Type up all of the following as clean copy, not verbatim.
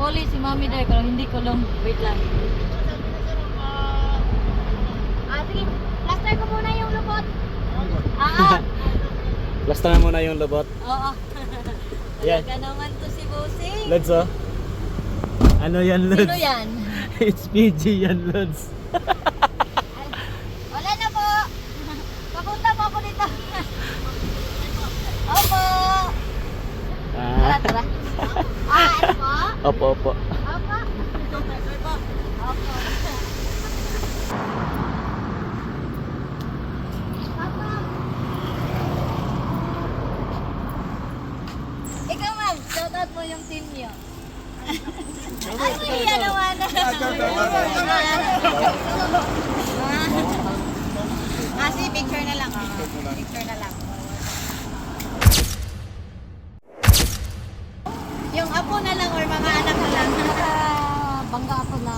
Huli si Mami Day pero hindi ko lang. Wait lang. Sige. Plaster ko muna yung lubot. Plaster na muna yung lubot. Oo. Yan. Talaga naman to si Bossing. Lods oh. Ano yan, Lods? Sino yan? It's PG yan, Lods. Wala na po. Papunta po ako dito. Opo. Tara, tara. Ano po? Opo, opo. Opo. Opo. Ikaw ma'am, shoutout mo yung team niyo. Ay, mahiya naman. Kasi picture na lang. Picture na lang. Yung apo na lang or mga anak na lang. Bangga ako na.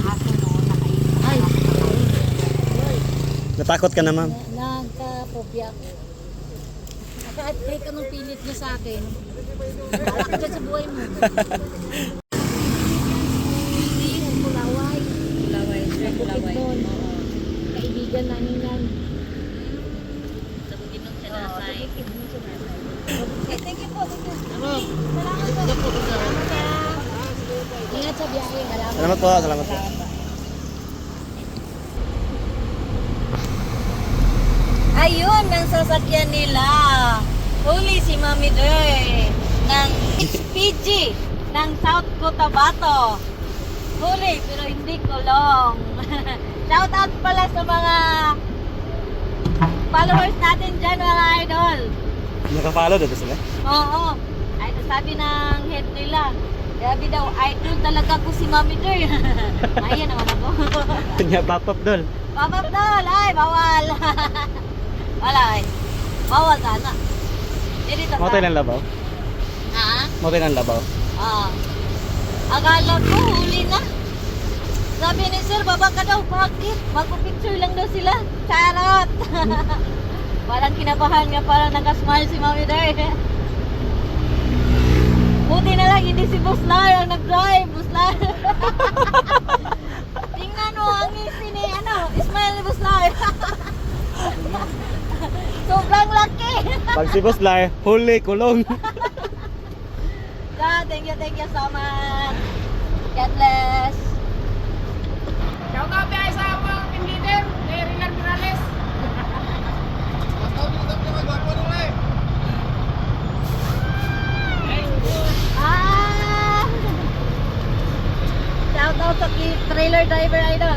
Aso noon nakain. Ay, Natakot ka na, ma'am. nagka-phobia ako. Kahit anong pilit niya sa akin. Wala ka dyan sa buhay mo. Kulaway. Kulaway. Kulaway. Kaibigan namin yan. Sa Bukidnon siya nasay. Thank you po. Salamat po. Ingat sa biyahe. Salamat po, salamat po. Ayun, ang sasakyan nila. Huli si Mami Day ng PG ng South Cotabato. Huli, pero hindi kulong. Shout out pala sa mga followers natin dyan, mga idol. Nakapalo dito sila? Oo. Ay, sabi ng head nila. Sabi daw, idol talaga ko si Mami Day. Ayan naman ako. Kanya papap dol. Papap dol, ay, bawal. Wala ay. Bawal sana. Dito ka. Motoy ng labaw? Ha? Motoy ng labaw? Ah. Akala ko huli na. Sabi ni sir, baba ka daw. Bakit? Magpapicture lang daw sila. Charot. Parang kinabahan nga, parang nakasmile si Mami Day. Buti na lang, hindi si Boss Lar ang nag-drive. Boss Lar. Tingnan mo, ang ngisi ni, smile ni Boss Lar. Sobrang laki. Pag si Boss Lar, huli, kulong. Thank you so much. God bless. Shout out guys sa mga team leader, kay Rilan Morales. Ah! Shout out sa trailer driver idol.